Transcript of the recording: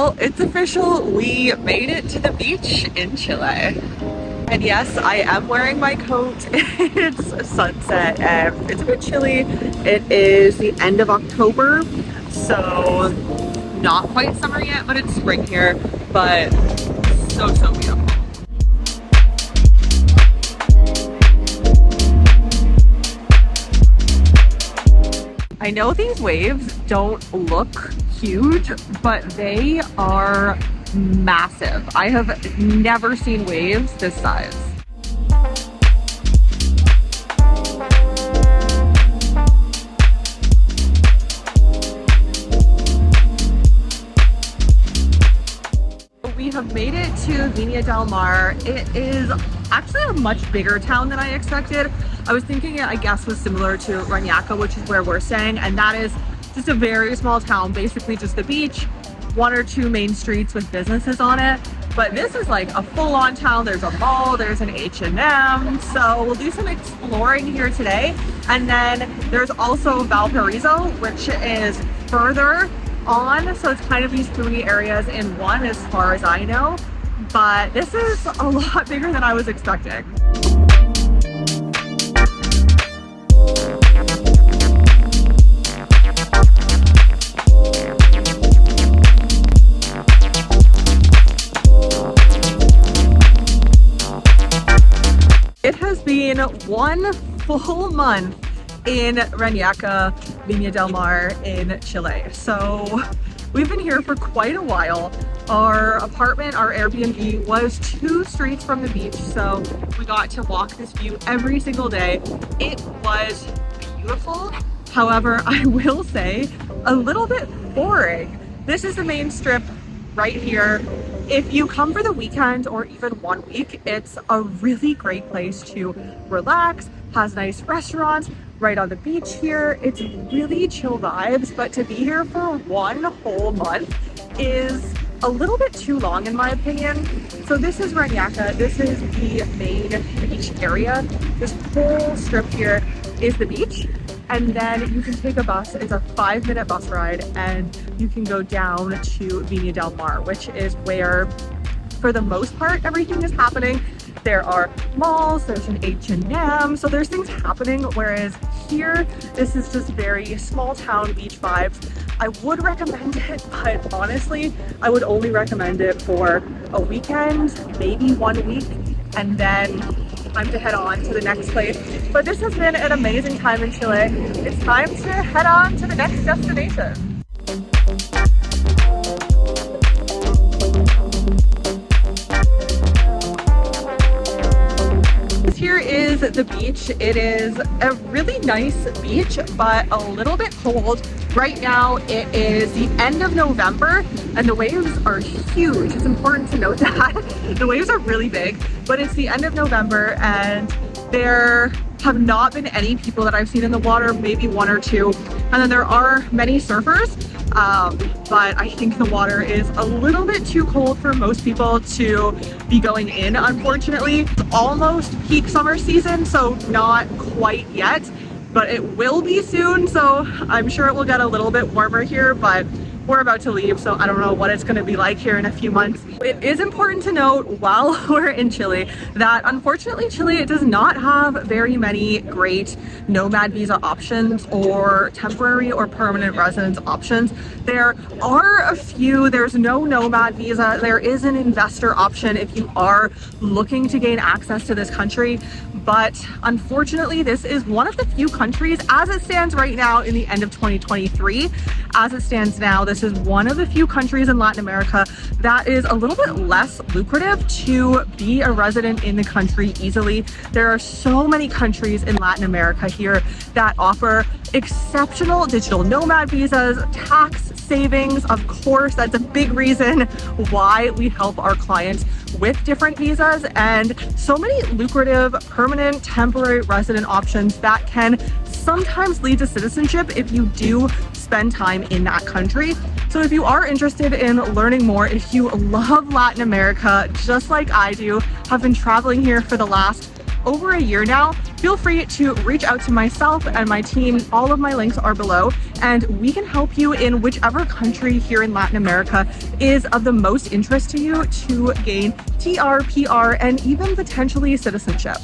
Well, it's official. We made it to the beach in Chile. And yes, I am wearing my coat. It's sunset and it's a bit chilly. It is the end of October, so not quite summer yet, but it's spring here. But so beautiful. I know these waves don't look huge, but they are massive. I have never seen waves this size. We have made it to Viña del Mar. It is actually a much bigger town than I expected. I was thinking it, I guess, was similar to Reñaca, which is where we're staying, and that is just a very small town, basically just the beach, one or two main streets with businesses on it. But this is like a full-on town. There's a mall, there's an H&M, so we'll do some exploring here today. And then there's also Valparaiso, which is further on, so it's kind of these three areas in one as far as I know. But this is a lot bigger than I was expecting. It has been 1 full month in Reñaca, Viña del Mar in Chile. So we've been here for quite a while. Our apartment, our Airbnb, was 2 streets from the beach, so we got to walk this view every single day. It was beautiful. However, I will say a little bit boring. This is the main strip right here. If you come for the weekend or even 1 week, it's a really great place to relax, has nice restaurants right on the beach here. It's really chill vibes, but to be here for 1 whole month is a little bit too long in my opinion. So this is Reñaca. This is the main beach area. This whole strip here is the beach. And then you can take a bus. It's a 5-minute bus ride and you can go down to Viña del Mar, which is where, for the most part, everything is happening. There are malls, there's an H&M, so there's things happening, whereas here, this is just very small town beach vibes. I would recommend it, but honestly, I would only recommend it for a weekend, maybe 1 week, and then time to head on to the next place. But this has been an amazing time in Chile. It's time to head on to the next destination. Here is the beach. It is a really nice beach, but a little bit cold. Right now it is the end of November and the waves are huge. It's important to note that. The waves are really big, but it's the end of November and there have not been any people that I've seen in the water, maybe 1 or 2. And then there are many surfers, but I think the water is a little bit too cold for most people to be going in, unfortunately. It's almost peak summer season, so not quite yet, but it will be soon. So I'm sure it will get a little bit warmer here, but we're about to leave, so I don't know what it's going to be like here in a few months. It is important to note while we're in Chile that unfortunately Chile does not have very many great nomad visa options or temporary or permanent residence options. There are a few. There's no nomad visa. There is an investor option if you are looking to gain access to this country. But unfortunately, this is one of the few countries, as it stands right now in the end of 2023, as it stands now, this is one of the few countries in Latin America that is a little bit less lucrative to be a resident in the country easily. There are so many countries in Latin America here that offer exceptional digital nomad visas, tax savings. Of course, that's a big reason why we help our clients with different visas, and so many lucrative permanent temporary resident options that can sometimes lead to citizenship if you do spend time in that country. So if you are interested in learning more, if you love Latin America just like I do, have been traveling here for the last over a year now, feel free to reach out to myself and my team. All of my links are below, and we can help you in whichever country here in Latin America is of the most interest to you to gain TR, PR, and even potentially citizenship.